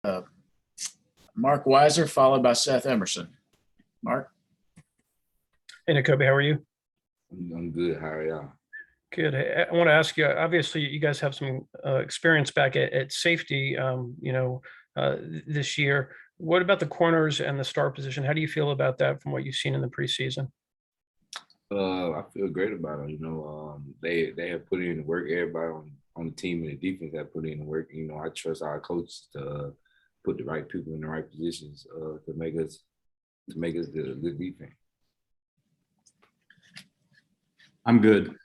uh, Mark Weiser, followed by Seth Emerson. Mark? Hey, Nakobe, how are you? I'm good. How are y'all? Good. I want to ask you, obviously, you guys have some experience back at safety, this year. What about the corners and the star position? How do you feel about that from what you've seen in the preseason? I feel great about them. They have put in the work. Everybody on the team and the defense have put in the work. I trust our coaches to put the right people in the right positions to make us the good defense. I'm good.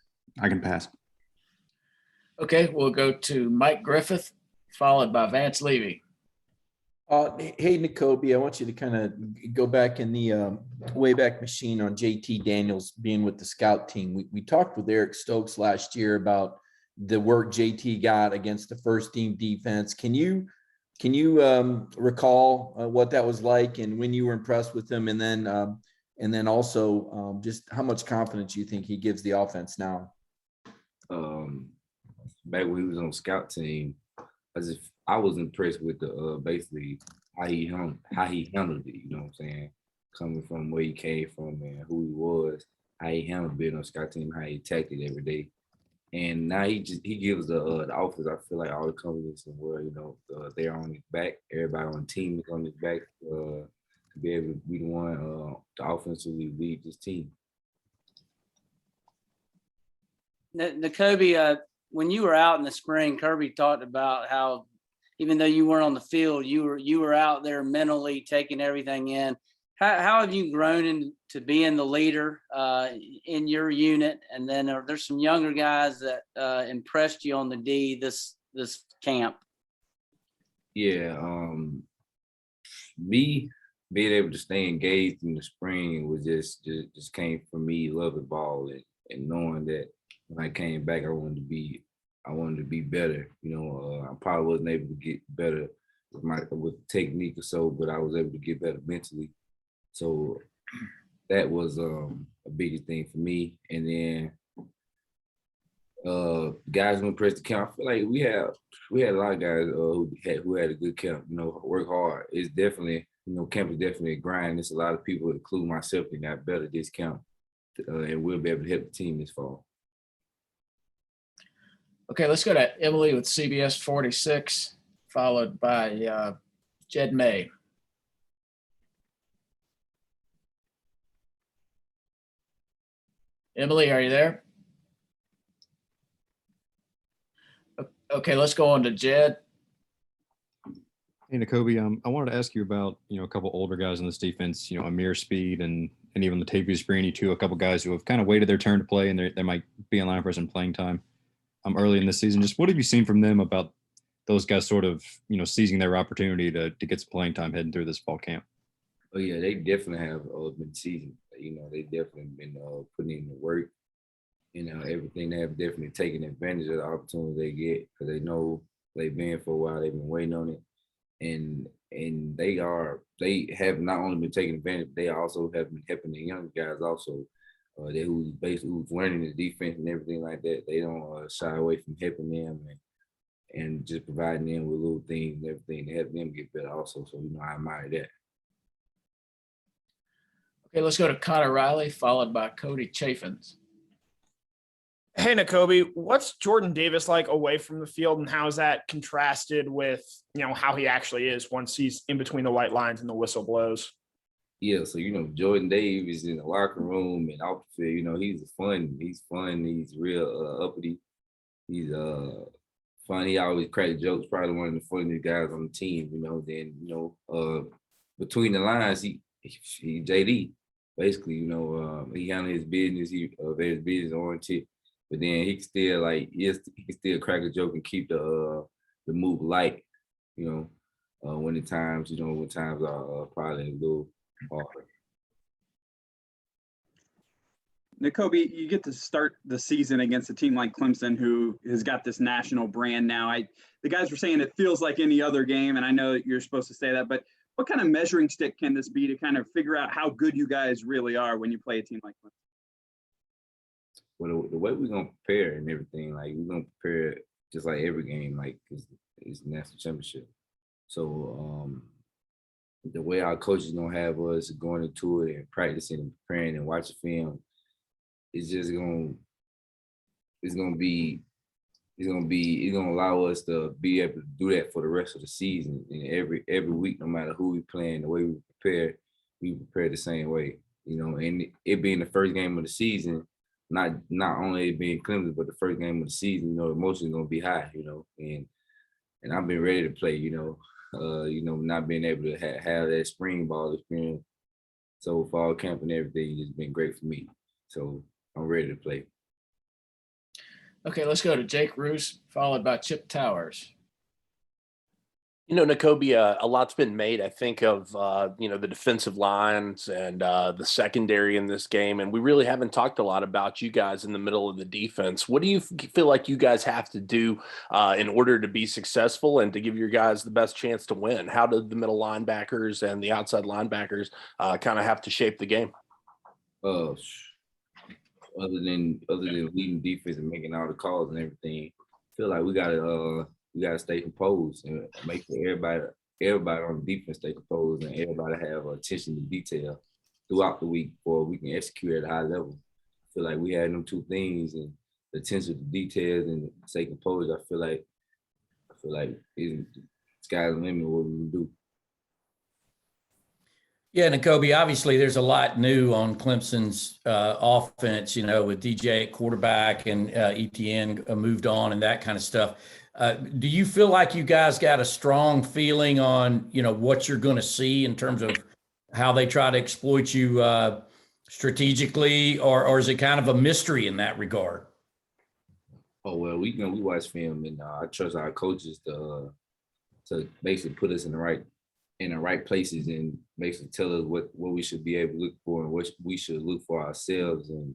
I can pass. Okay, we'll go to Mike Griffith, followed by Vance Levy. Hey, Nakobe, I want you to kind of go back in the Wayback Machine on JT Daniels being with the scout team. We talked with Eric Stokes last year about the work JT got against the first team defense. Can you recall what that was like and when you were impressed with him, and then also just how much confidence you think he gives the offense now? Back when he was on scout team, I was impressed with the basically how he handled it. You know what I'm saying? Coming from where he came from and who he was, how he handled being on scout team, how he attacked it every day. And now he gives the offense, I feel like, all the confidence in the world. They're on his back. Everybody on the team is on his back to be able to be the one to offensively lead this team. Nakobe, when you were out in the spring, Kirby talked about how even though you weren't on the field, you were out there mentally taking everything in. How have you grown into being the leader in your unit? And then there's some younger guys that impressed you on the D this camp. Yeah, me being able to stay engaged in the spring was just came from me loving ball and knowing that when I came back, I wanted to be better. I probably wasn't able to get better with technique or so, but I was able to get better mentally. So that was a big thing for me. And then guys who impressed the camp, I feel like we had a lot of guys who had a good camp. Work hard. It's definitely camp is definitely a grind. There's a lot of people, including myself, that got better this camp, and we'll be able to help the team this fall. Okay, let's go to Emily with CBS 46, followed by Jed May. Emily, are you there? Okay, let's go on to Jed. Hey, Nakobe, I wanted to ask you about, a couple older guys in this defense, Amir Speed and even Latavius Brini too, a couple guys who have kind of waited their turn to play and they might be in line for some playing time early in the season. Just what have you seen from them about those guys sort of, seizing their opportunity to get some playing time heading through this fall camp? Oh yeah, they definitely have been seasoned. They definitely been putting in the work. Everything. They have definitely taken advantage of the opportunity they get because they know they've been for a while. They've been waiting on it, and they have not only been taking advantage, they also have been helping the young guys also. Who's learning the defense and everything like that. They don't shy away from helping them and just providing them with little things and everything to help them get better also. So I admire that. Okay, let's go to Connor Riley, followed by Cody Chaffins. Hey, Nakobe, what's Jordan Davis like away from the field, and how is that contrasted with, how he actually is once he's in between the white lines and the whistle blows? Yeah, so Jordan Davis in the locker room and off the field, he's fun. He's fun. He's real uppity. He's fun. He always cracks jokes. Probably one of the funniest guys on the team. Then between the lines, he JD basically. He handles his business. He very business oriented. But then he can still crack a joke and keep the move light. When times are probably a little harder. Nakobe, you get to start the season against a team like Clemson, who has got this national brand now. The guys were saying it feels like any other game, and I know that you're supposed to say that, but what kind of measuring stick can this be to kind of figure out how good you guys really are when you play a team like Clemson? Well, the way we're gonna prepare and everything, we're gonna prepare just like every game, it's national championship. So the way our coaches gonna have us going into it and practicing and preparing and watching film, it's just it's gonna allow us to be able to do that for the rest of the season. And every week, no matter who we playing, the way we prepare the same way. And it being the first game of the season, not only it being Clemson, but the first game of the season, the emotion is gonna be high, and I've been ready to play, not being able to have that spring ball experience. So fall camp and everything has been great for me. So I'm ready to play. Okay, let's go to Jake Roos, followed by Chip Towers. Nakobe, a lot's been made, I think, of, the defensive lines and the secondary in this game. And we really haven't talked a lot about you guys in the middle of the defense. What do you feel like you guys have to do in order to be successful and to give your guys the best chance to win? How do the middle linebackers and the outside linebackers kind of have to shape the game? Other than leading defense and making all the calls and everything, I feel like we gotta stay composed and make sure everybody on the defense stay composed and everybody have attention to detail throughout the week before we can execute at a high level. I feel like we had them two things, and the attention to details and stay composed. I feel like sky's the limit what we can do. Yeah, Nakobe, obviously there's a lot new on Clemson's offense, with DJ at quarterback and ETN moved on and that kind of stuff. Do you feel like you guys got a strong feeling on, what you're going to see in terms of how they try to exploit you strategically, or is it kind of a mystery in that regard? Oh, well, we watch film, and I trust our coaches to basically put us in the right places and basically tell us what we should be able to look for and what we should look for ourselves and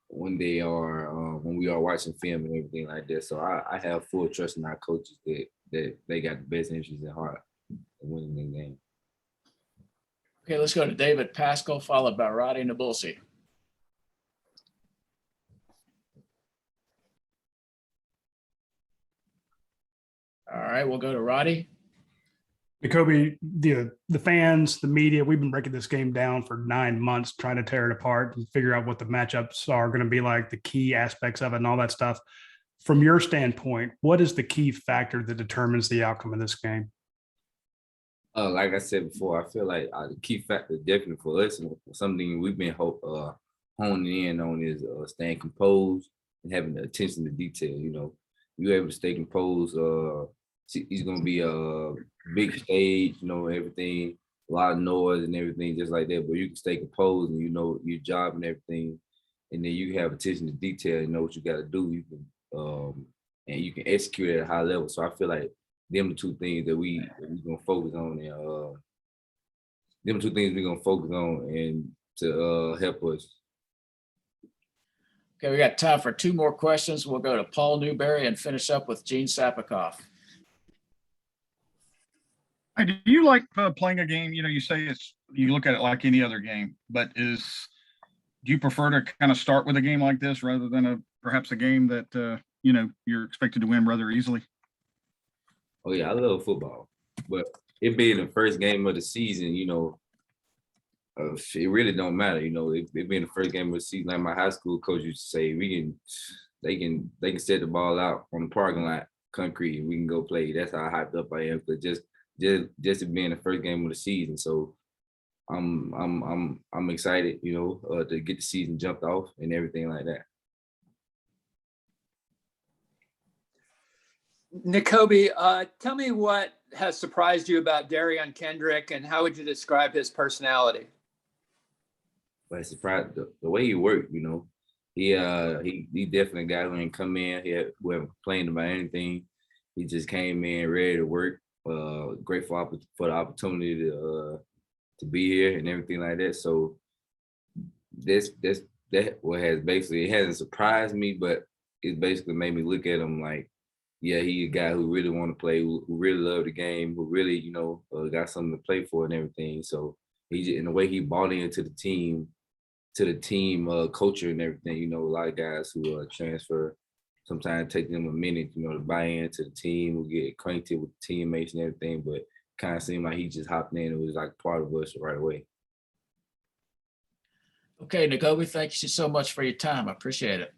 when we are watching film and everything like that. So I have full trust in our coaches that they got the best interests at heart in winning the game. Okay, let's go to David Pascal, followed by Roddy Nabulsi. All right, we'll go to Roddy. Nakobe, the fans, the media, we've been breaking this game down for 9 months, trying to tear it apart and figure out what the matchups are going to be like, the key aspects of it and all that stuff. From your standpoint, what is the key factor that determines the outcome of this game? Like I said before, I feel like the key factor definitely for us and something we've been honing in on is staying composed and having the attention to detail. You're able to stay composed. It's going to be a big stage, everything, a lot of noise and everything just like that. But you can stay composed and your job and everything. And then you have attention to detail and know what you got to do. You can and you can execute at a high level. So I feel like them the two things that we're going to focus on. And them two things we're going to focus on and to help us. Okay, we got time for two more questions. We'll go to Paul Newberry and finish up with Gene Sapikoff. Hey, do you like playing a game? You say you look at it like any other game, but do you prefer to kind of start with a game like this rather than perhaps a game that you're expected to win rather easily? Oh yeah, I love football, but it being the first game of the season, it really don't matter. It being the first game of the season, like my high school coach used to say, they can set the ball out on the parking lot, concrete, and we can go play. That's how hyped up I am. But just it being the first game of the season, so I'm excited, to get the season jumped off and everything like that. Nakobe, tell me what has surprised you about Darion Kendrick, and how would you describe his personality? But it's surprised the way he worked. He definitely a guy who didn't come in. Who haven't complained about anything. He just came in ready to work. Grateful for the opportunity to be here and everything like that. So that what has basically, it hasn't surprised me, but it basically made me look at him like, yeah, he's a guy who really want to play, who really love the game, who really got something to play for and everything. So in the way he bought into the team culture and everything. A lot of guys who transfer sometimes take them a minute, to buy into the team, we get acquainted with the teammates and everything, but kind of seemed like he just hopped in and was like part of us right away. Okay, Nakobe, thank you so much for your time. I appreciate it.